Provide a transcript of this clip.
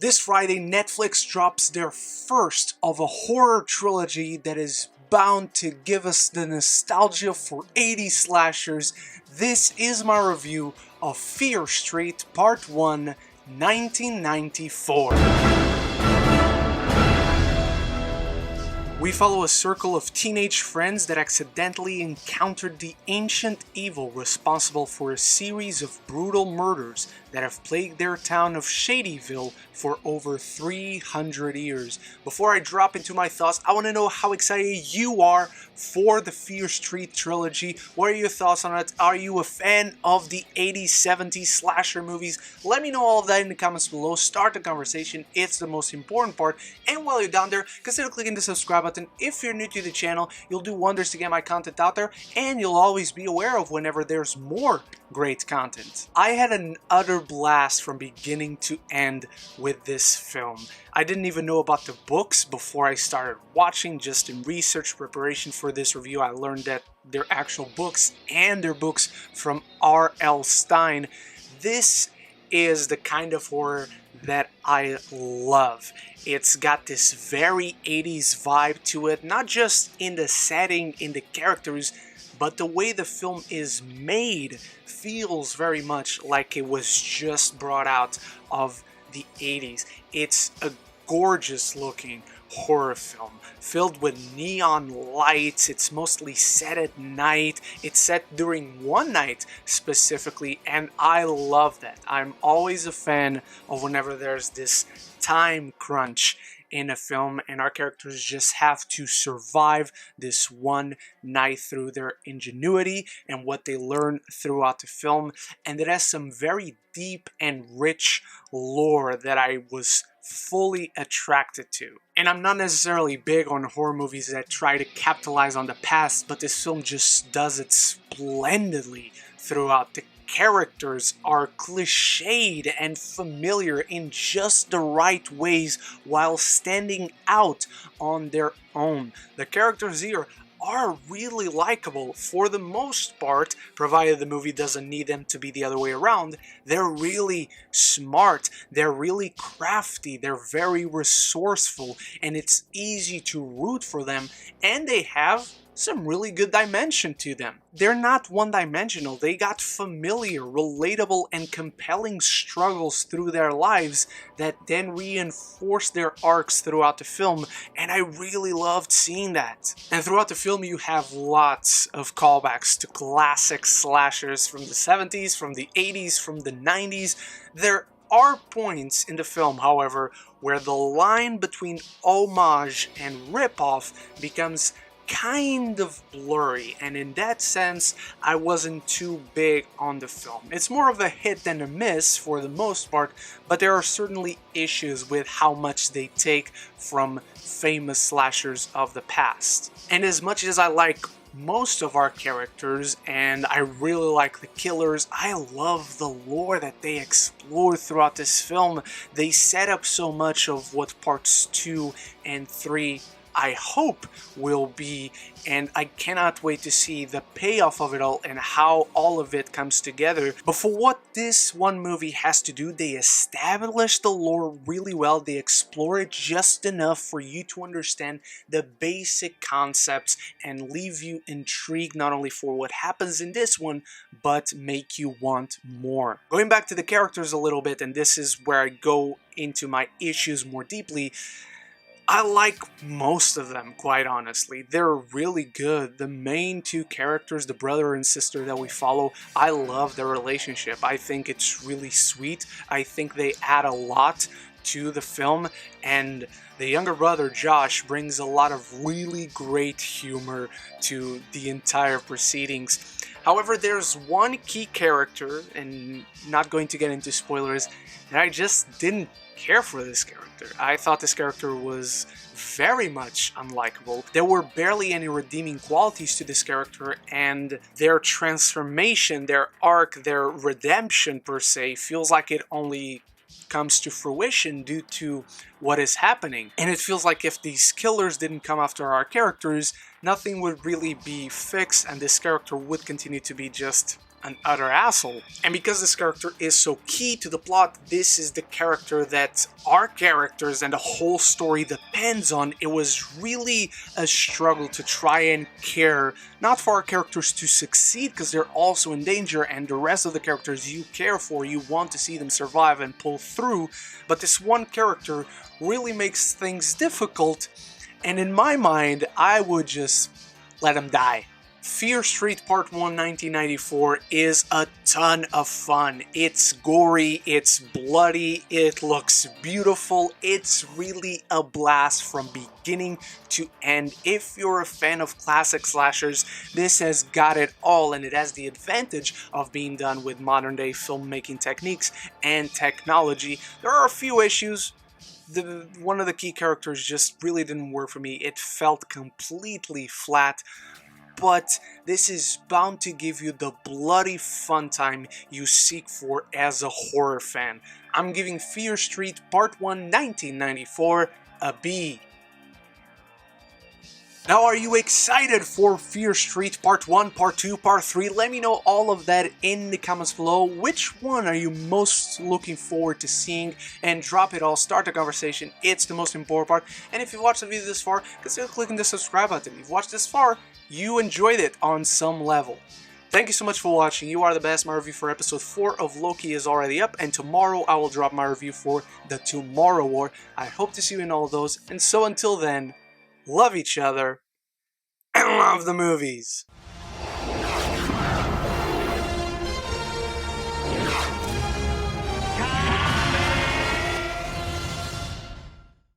This Friday, Netflix drops their first of a horror trilogy that is bound to give us the nostalgia for 80s slashers. This is my review of Fear Street Part 1, 1994. We follow a circle of teenage friends that accidentally encountered the ancient evil responsible for a series of brutal murders that have plagued their town of Shadyville for over 300 years. Before I drop into my thoughts, I want to know how excited you are for the Fear Street trilogy. What are your thoughts on it? Are you a fan of the 80s, 70s slasher movies? Let me know all of that in the comments below. Start the conversation. It's the most important part. And while you're down there, consider clicking the subscribe button. If you're new to the channel, you'll do wonders to get my content out there, and you'll always be aware of whenever there's more great content. I had an utter blast from beginning to end with this film. I didn't even know about the books before I started watching. Just in research preparation for this review, I learned that they're actual books, and they're books from R.L. Stine. This is the kind of horror that I love. It's got this very 80s vibe to it, not just in the setting, in the characters, but the way the film is made feels very much like it was just brought out of the 80s. It's a gorgeous looking horror film filled with neon lights. It's mostly set at night. It's set during one night specifically, and I love that. I'm always a fan of whenever there's this time crunch in a film and our characters just have to survive this one night through their ingenuity and what they learn throughout the film. And it has some very deep and rich lore that I was fully attracted to. And I'm not necessarily big on horror movies that try to capitalize on the past, but this film just does it splendidly throughout. The characters are cliched and familiar in just the right ways while standing out on their own. The characters here are really likable for the most part, provided the movie doesn't need them to be the other way around. They're really smart, they're really crafty, they're very resourceful, and it's easy to root for them, and they have some really good dimension to them. They're not one-dimensional. They got familiar, relatable, and compelling struggles through their lives that then reinforce their arcs throughout the film, and I really loved seeing that. And throughout the film you have lots of callbacks to classic slashers from the 70s, from the 80s, from the 90s. There are points in the film, however, where the line between homage and ripoff becomes kind of blurry, and in that sense I wasn't too big on the film. It's more of a hit than a miss for the most part, but there are certainly issues with how much they take from famous slashers of the past. And as much as I like most of our characters, and I really like the killers, I love the lore that they explore throughout this film. They set up so much of what parts 2 and 3 I hope will be, and I cannot wait to see the payoff of it all and how all of it comes together. But for what this one movie has to do, they establish the lore really well. They explore it just enough for you to understand the basic concepts and leave you intrigued not only for what happens in this one, but make you want more. Going back to the characters a little bit, and this is where I go into my issues more deeply, I like most of them, quite honestly. They're really good. The main two characters, the brother and sister that we follow, I love their relationship. I think it's really sweet. I think they add a lot to the film, and the younger brother, Josh, brings a lot of really great humor to the entire proceedings. However, there's one key character, and not going to get into spoilers, that I just didn't care for this character. I thought this character was very much unlikable. There were barely any redeeming qualities to this character, and their transformation, their arc, their redemption per se, feels like it only comes to fruition due to what is happening. And it feels like if these killers didn't come after our characters, nothing would really be fixed, and this character would continue to be just an utter asshole. And because this character is so key to the plot, this is the character that our characters and the whole story depends on. It was really a struggle to try and care, not for our characters to succeed because they're also in danger, and the rest of the characters you care for, you want to see them survive and pull through, but this one character really makes things difficult, and in my mind, I would just let him die. Fear Street Part 1 1994 is a ton of fun. It's gory, it's bloody, it looks beautiful, it's really a blast from beginning to end. If you're a fan of classic slashers, this has got it all, and it has the advantage of being done with modern day filmmaking techniques and technology. There are a few issues. One of the key characters just really didn't work for me. It felt completely flat. But this is bound to give you the bloody fun time you seek for as a horror fan. I'm giving Fear Street Part 1 1994 a B. Now, are you excited for Fear Street Part 1, Part 2, Part 3? Let me know all of that in the comments below. Which one are you most looking forward to seeing? And drop it all, start the conversation, it's the most important part. And if you've watched the video this far, consider clicking the subscribe button. If you've watched this far, you enjoyed it on some level. Thank you so much for watching. You are the best. My review for episode 4 of Loki is already up, and tomorrow I will drop my review for the Tomorrow War. I hope to see you in all of those, and so until then, love each other, and love the movies.